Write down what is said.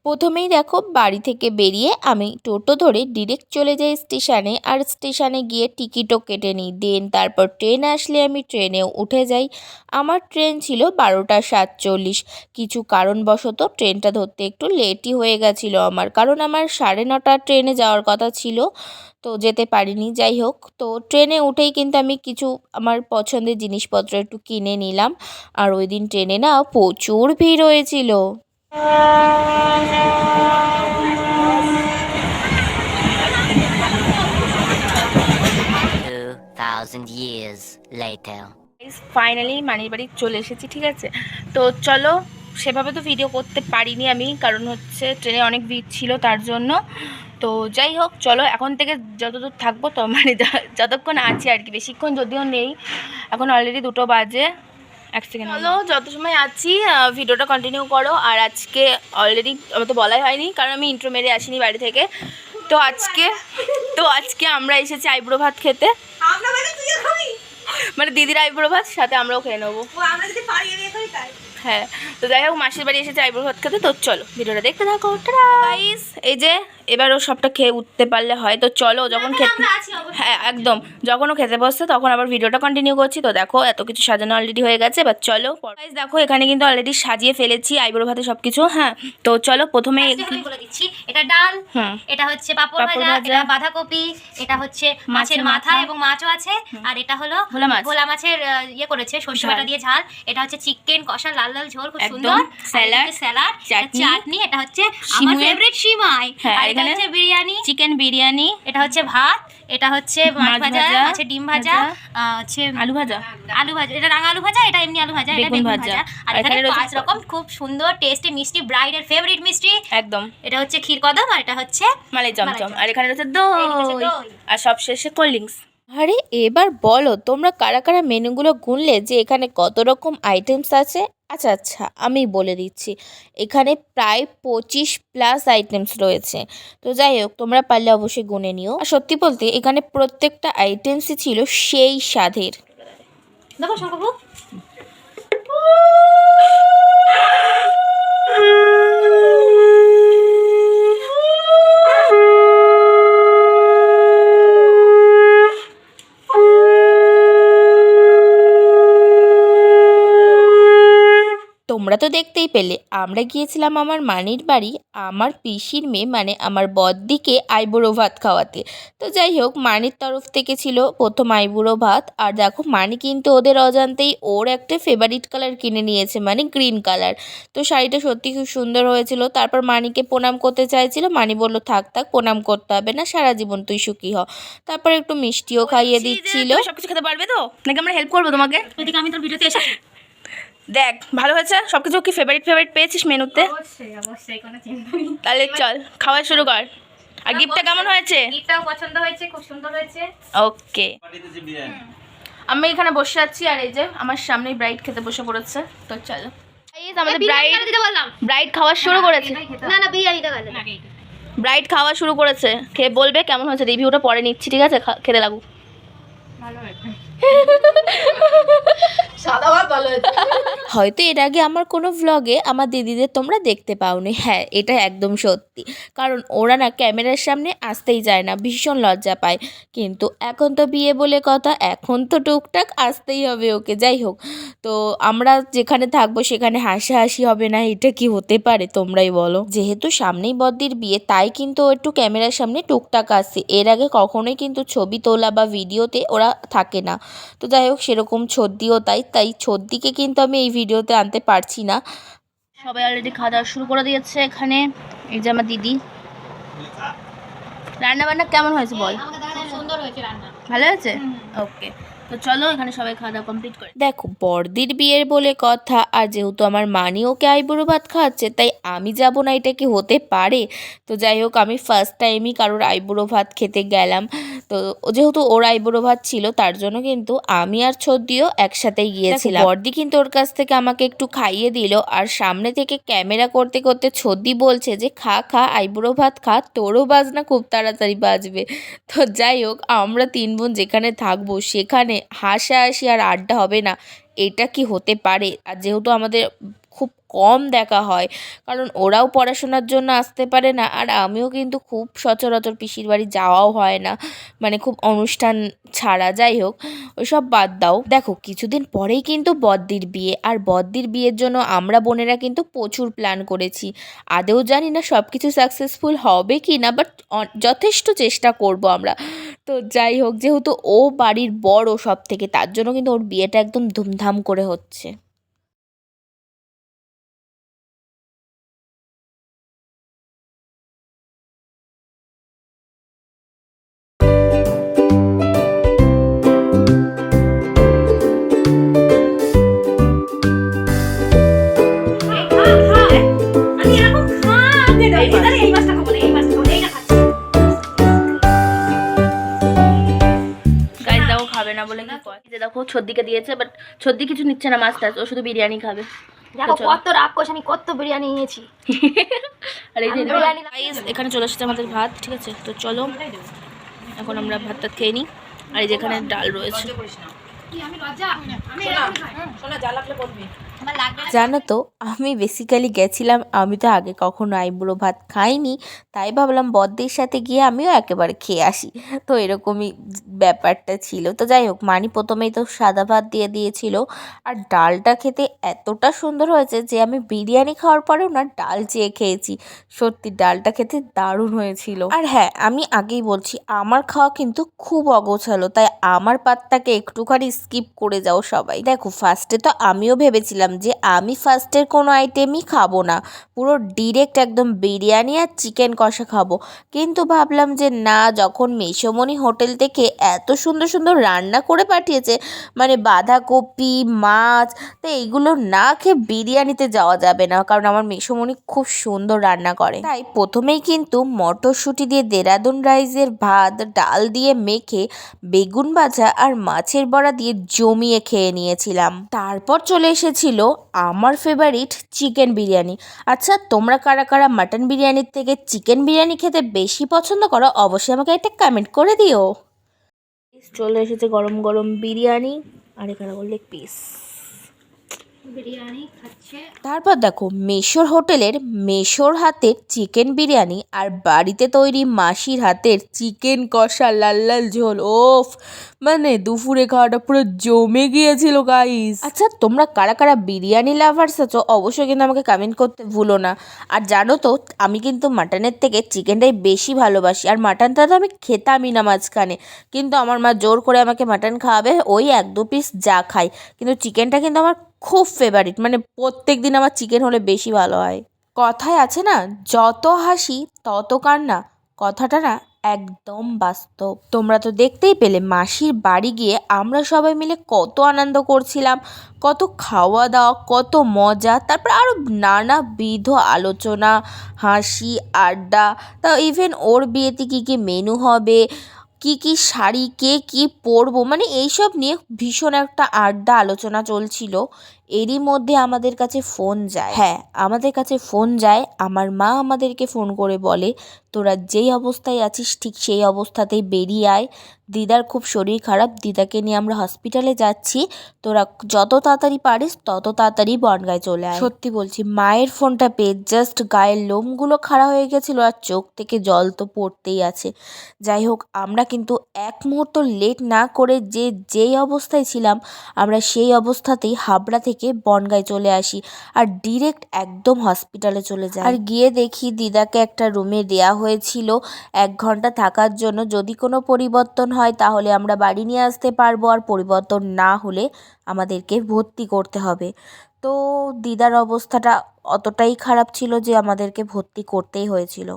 প্রথমেই দেখো বাড়ি থেকে বেরিয়ে আমি টোটো ধরে ডিরেক্ট চলে যাই স্টেশনে, আর স্টেশনে গিয়ে টিকিটও কেটে নিই। দেন তারপর ট্রেন আসলে আমি ট্রেনেও উঠে যাই। আমার ট্রেন ছিল 12:47। কিছু কারণবশত ট্রেনটা ধরতে একটু লেটই হয়ে গেছিলো আমার, কারণ আমার 9:30 ট্রেনে যাওয়ার কথা ছিল, তো যেতে পারিনি। যাই হোক, তো ট্রেনে উঠেই কিন্তু আমি কিছু আমার পছন্দের জিনিসপত্র একটু কিনে নিলাম। আর ওই দিন ট্রেনে না প্রচুর ভিড় হয়েছিল। 2000 years later. ফাইনালি মানির বাড়ি চলে এসেছি, ঠিক আছে। তো চলো, সেভাবে তো ভিডিও করতে পারিনি আমি, কারণ হচ্ছে ট্রেনে অনেক ভিড় ছিল তার জন্য। তো যাই হোক, চলো এখন থেকে যতদূর থাকবো তো মানে যতক্ষণ আছি আর কি, বেশিক্ষণ যদিও নেই, এখন অলরেডি 2টো বাজে। এক সেকেন্ড, চলো যত সময় আছি ভিডিওটা কন্টিনিউ করো। আর আজকে অলরেডি আমার তো বলাই হয়নি, কারণ আমি ইন্ট্রো মেরে আসিনি বাড়ি থেকে। তো আজকে আমরা এসেছি আইবুড়ো ভাত খেতে, মানে দিদির আইবুড়ো ভাত, সাথে আমরাও খেয়ে নেবো। হ্যাঁ, তো যাই হোক, মাসির বাড়ি এসেছে আইবুড়ো ভাত খেতে। তো চলো ভিডিওটা দেখতে থাকো। গাইস, এই যে এবারও সবটা খেয়ে উঠতে পারলে হয়। তো চলো, যখন খেতে, হ্যাঁ একদম, যখন ও খেতে বসছে তখন আবার ভিডিওটা কন্টিনিউ করছি। তো দেখো এত কিছু সাজানো অলরেডি হয়ে গেছে, এবার চলো। গাইস দেখো, এখানে কিন্তু অলরেডি সাজিয়ে ফেলেছি আইবুড়ো ভাতে সব কিছু। হ্যাঁ, তো চলো প্রথমে বলে দিচ্ছি, এটা ডাল, এটা হচ্ছে পাপড় ভাজা, এটা বাঁধাকপি, এটা হচ্ছে মাছের মাথা এবং মাছও আছে, আর এটা হলো ভোলা মাছের ইয়ে করেছে সর্ষে বাটা দিয়ে ঝাল, এটা হচ্ছে চিকেন কষা লাল লাল ঝোল খুব সুন্দর, স্যালাড, চাটনি, এটা হচ্ছে আমার ফেভারিট সিমাই, আর এটা হচ্ছে বিরিয়ানি, চিকেন বিরিয়ানি, এটা হচ্ছে ভাত, এটা হচ্ছে মাছ ভাজা, মাছের ডিম ভাজা, হচ্ছে আলু ভাজা, এটা রাঙা আলু ভাজা, এটা এমনি আলু ভাজা, এটা বেগুন ভাজা, আর এখানে 5 রকম খুব সুন্দর টেস্টি মিষ্টি, ব্রাইডের ফেভারিট মিষ্টি একদম। এটা হচ্ছে ক্ষীর কদম, আর এটা হচ্ছে মালাই চমচম, আর এখানে রয়েছে দই, আর সব শেষে কোল্ড ড্রিঙ্কস। আরে এবার বলো তোমরা কারা কারা মেনুগুলো গুনলে যে এখানে কত রকম আইটেমস আছে। আচ্ছা, আমি বলে দিচ্ছি, এখানে প্রায় 25+ আইটেমস রয়েছে। তো যাই হোক, তোমরা পারলে অবশ্যই গুনে নিও। আর সত্যি বলতে এখানে প্রত্যেকটা আইটেমসই ছিল সেই স্বাদের। দেখো শঙ্করবাবু, তোমরা তো দেখতেই পেলে, আমরা গিয়েছিলাম আমার মানির বাড়ি আমার পিসির মেয়ে মানে আমার বড়দিকে আইবুড়ো ভাত খাওয়াতে। তো যাই হোক, মানির তরফ থেকে ছিল প্রথম আইবুড়ো ভাত। আর দেখো, মানি কিন্তু ওদের অজান্তেই ওর একটা ফেভারিট কালার কিনে নিয়েছে, মানে গ্রিন কালার। তো শাড়িটা সত্যি খুব সুন্দর হয়েছিল। তারপর মানিকে প্রণাম করতে চাইছিল, মানি বলল থাক প্রণাম করতে হবে না, সারা জীবন তুই সুখী হ। তারপর একটু মিষ্টিও খাইয়ে দিচ্ছিল। সবকিছু খেতে পারবে তো, নাকি আমরা হেল্প করবো তোমাকে? এদিকে আমি তোর ভিডিওতে এসে দেখ, ভালো হয়েছে সবকিছু। কি ফেভারিট পেয়েছিস মেনুতে? অবশ্যই, কোনো চিন্তা নেই। তাহলে চল খাওয়া শুরু কর। আর গিফটটা কেমন হয়েছে? গিফটটাও পছন্দ হয়েছে, খুব সুন্দর হয়েছে। ওকে, আমি এখানে বসে আছি, আর এই যে আমার সামনেই ব্রাইড খেতে বসে পড়েছে। তো চলো, আমাদের ব্রাইড খাওয়া শুরু করেছে। না বিরিয়ানিটা গেল, ব্রাইড খাওয়া শুরু করেছে, খেয়ে বলবে কেমন হয়েছে। রিভিউটা পরে নিচ্ছি, ঠিক আছে? খেতে লাগুক। ভালো হয়েছে। হয়তো এর আগে আমার কোনো ভ্লগে আমার দিদিদের তোমরা দেখতে পাওনি। হ্যাঁ, এটা একদম সত্যি, কারণ ওরা না ক্যামেরার সামনে আসতেই যায় না, ভীষণ লজ্জা পায়। কিন্তু এখন তো বিয়ে বলে কথা, এখন তো টুকটাক আসতেই হবে ওকে। যাই হোক, তো আমরা যেখানে থাকবো সেখানে হাসাহাসি হবে না, এটা কি হতে পারে তোমরাই বলো। যেহেতু সামনেই বদ্দির বিয়ে, তাই কিন্তু ও একটু ক্যামেরার সামনে টুকটাক আসছে। এর আগে কখনোই কিন্তু ছবি তোলা বা ভিডিওতে ওরা থাকে না। তো যাই হোক, সেরকম ছদ্দিও তাই ছদ্দিকে কিন্তু আমি এই ভিডিওতে আনতে পারছি না। সবাই অলরেডি খাওয়া দাওয়া শুরু করে দিয়েছে এখানে। এই যে আমার দিদি। রান্না বান্না কেমন হয়েছে বল? সুন্দর হয়েছে রান্না, ভালো হয়েছে? ওকে, তো চলো এখানে সবাই খাওয়া দাওয়া কমপ্লিট করে। দেখো, বড়দির বিয়ের বলে কথা, আর যেহেতু আমার মানি ওকে আইবুড়ো ভাত খাওয়াচ্ছে, তাই আমি যাব না, এটা কি হতে পারে? তো যাই হোক, আমি ফার্স্ট টাইমই কারোর আইবুড়ো ভাত খেতে গেলাম। তো যেহেতু ওর আইবুড়ো ভাত ছিল, তার জন্য কিন্তু আমি আর ছদ্দিও একসাথেই গিয়েছিলাম। বড়দি কিন্তু ওর কাছ থেকে আমাকে একটু খাইয়ে দিল, আর সামনে থেকে ক্যামেরা করতে করতে ছদ্দি বলছে যে খা আইবুড়ো ভাত খা, তোরও বাজনা খুব তাড়াতাড়ি বাজবে। তো যাই হোক, আমরা 3 বোন যেখানে থাকবো সেখানে হাসাহাসি আর আড্ডা হবে না, এটা কি হতে পারে? আর যেহেতু আমাদের খুব কম দেখা হয়, কারণ ওরাও পড়াশোনার জন্য আসতে পারে না, আর আমিও কিন্তু খুব সচরাচর পিসির বাড়ি যাওয়াও হয় না, মানে খুব অনুষ্ঠান ছাড়া। যাই হোক, ওইসব বাদ দাও। দেখো কিছুদিন পরেই কিন্তু বদ্দির বিয়ে, আর বদ্দির বিয়ের জন্য আমরা বোনেরা কিন্তু প্রচুর প্ল্যান করেছি। আদেও জানি না সব কিছু সাকসেসফুল হবে কি না, বাট যথেষ্ট চেষ্টা করব আমরা। তো যাই হোক, যেহেতু ও বাড়ির বড় সব থেকে, তার জন্য কিন্তু ওর বিয়েটা একদম ধুমধাম করে হচ্ছে। আমি এরকম এই মাছটা খাবো না, এই মাছটা খাবো না, এইটা খাচ্ছি। গাইস দেখো খাবে না বলে কি কয়, যে দেখো ছদ্দিকে দিয়েছে, বাট ছদ্দি কিছু নিচ্ছে না মাছ টাছ, ও শুধু বিরিয়ানি খাবে। দেখো কত রাগ করছে, আমি কত বিরিয়ানি নিয়েছি। আর এই যে গাইস এখানে চলে এসেছে আমাদের ভাত, ঠিক আছে? তো চলো এখন আমরা ভাত টাত খেয়ে নিই। আর এই যে এখানে ডাল রয়েছে। জানো তো, আমি বেসিক্যালি গেছিলাম, আমি তো আগে কখনো আইবুড়ো ভাত খাইনি, তাই ভাবলাম বদ্দির সাথে গিয়ে আমিও একেবারে খেয়ে আসি। তো এরকমই ব্যাপারটা ছিল। তো যাই হোক, মানি প্রথমেই তো সাদা ভাত দিয়ে দিয়েছিল, আর ডালটা খেতে এতটা সুন্দর হয়েছে যে আমি বিরিয়ানি খাওয়ার পরেও না ডাল চেয়ে খেয়েছি। সত্যি ডালটা খেতে দারুণ হয়েছিল। আর হ্যাঁ, আমি আগেই বলছি, আমার খাওয়া কিন্তু খুব অগোছালো, তাই আমার পাতটাকে একটুখানি স্কিপ করে যাও সবাই। দেখো ফার্স্টে তো আমিও ভেবেছিলাম যে আমি ফার্স্টের কোনো আইটেমই খাবো না, পুরো ডিরেক্ট একদম বিরিয়ানি আর চিকেন কষা খাবো। কিন্তু ভাবলাম যে না, যখন মেসোমণি হোটেল থেকে এত সুন্দর সুন্দর রান্না করে পাঠিয়েছে, মানে বাঁধাকপি, মাছ, তো এইগুলো না খেয়ে বিরিয়ানিতে যাওয়া যাবে না, কারণ আমার মেসোমণি খুব সুন্দর রান্না করে। তাই প্রথমেই কিন্তু মটরশুঁটি দিয়ে দেরাদুন রাইসের ভাত ডাল দিয়ে মেখে বেগুন ভাজা আর মাছের বড়া দিয়ে জমিয়ে খেয়ে নিয়েছিলাম। তারপর চলে এসেছিল আমার ফেভারিট চিকেন বিরিয়ানি। আচ্ছা, তোমরা কারা কারা মাটন বিরিয়ানির থেকে চিকেন বিরিয়ানি খেতে বেশি পছন্দ করো, অবশ্যই আমাকে একটা কমেন্ট করে দিও। চলে এসেছে গরম গরম বিরিয়ানি, আর এখানে লেগ পিস বিরিয়ানি খাচ্ছে। তারপর দেখো মেশোর হোটেলের মেশোর হাতের চিকেন বিরিয়ানি, আর বাড়িতে তৈরি মাসির হাতের চিকেন কষা লাল লাল ঝোল। ওফ, মানে দুপুরে খাওয়াটা পুরো জমে গিয়েছিল গাইস। আচ্ছা, তোমরা কারা কারা বিরিয়ানি লাভার্স আছো, অবশ্যই কিন্তু আমাকে কমেন্ট করতে ভুলো না। আর জানো তো, আমি কিন্তু মাটনের থেকে চিকেনটাই বেশি ভালোবাসি, আর মাটনটা তো আমি খেতামই না মাঝখানে, কিন্তু আমার মা জোর করে আমাকে মাটন খাওয়াবে, ওই 1-2 পিস যা খাই, কিন্তু চিকেনটা কিন্তু আমার খুব ফেভারিট, মানে প্রত্যেক দিন আমার চিকেন হলে বেশি ভালো হয়। কথায় আছে না, যত হাসি তত কান্না, কথাটা না একদম বাস্তব। তোমরা তো দেখতেই পেলে মাসির বাড়ি গিয়ে আমরা সবাই মিলে কত আনন্দ করছিলাম, কত খাওয়া দাওয়া, কত মজা, তারপর আরও নানাবিধ আলোচনা, হাসি, আড্ডা। তা ইভেন ওর বিয়েতে কী কী মেনু হবে, কি কি শাড়ি কে কি পরবো, মানে এইসব নিয়ে ভীষণ একটা আড্ডা আলোচনা চলছিল। এরই মধ্যে আমাদের কাছে ফোন যায়, হ্যাঁ আমাদের কাছে ফোন যায়, আমার মা আমাদেরকে ফোন করে বলে, তোরা যেই অবস্থায় আছিস ঠিক সেই অবস্থাতেই বেরিয়ে আয়, দিদার খুব শরীর খারাপ, দিদাকে নিয়ে আমরা হসপিটালে যাচ্ছি, তোরা যত তাড়াতাড়ি পারিস তত তাড়াতাড়ি বনগাঁয় চলে আয়। সত্যি বলছি, মায়ের ফোনটা পেয়ে জাস্ট গায়ের লোমগুলো খাড়া হয়ে গেছিলো, আর চোখ থেকে জল তো পড়তেই আছে। যাই হোক, আমরা কিন্তু এক মুহূর্ত লেট না করে যেই অবস্থায় ছিলাম, আমরা সেই অবস্থাতেই হাবড়া থেকে বনগাঁয় চলে আসি, আর ডিরেক্ট একদম হসপিটালে চলে যাই। আর গিয়ে দেখি দিদাকে একটা রুমে দেয়া হয়েছিল 1 ঘন্টা থাকার জন্য, যদি কোনো পরিবর্তন হয় তাহলে আমরা বাড়ি নিয়ে আসতে পারবো, আর পরিবর্তন না হলে আমাদেরকে ভর্তি করতে হবে। তো দিদার অবস্থাটা অতটাই খারাপ ছিল যে আমাদেরকে ভর্তি করতেই হয়েছিল।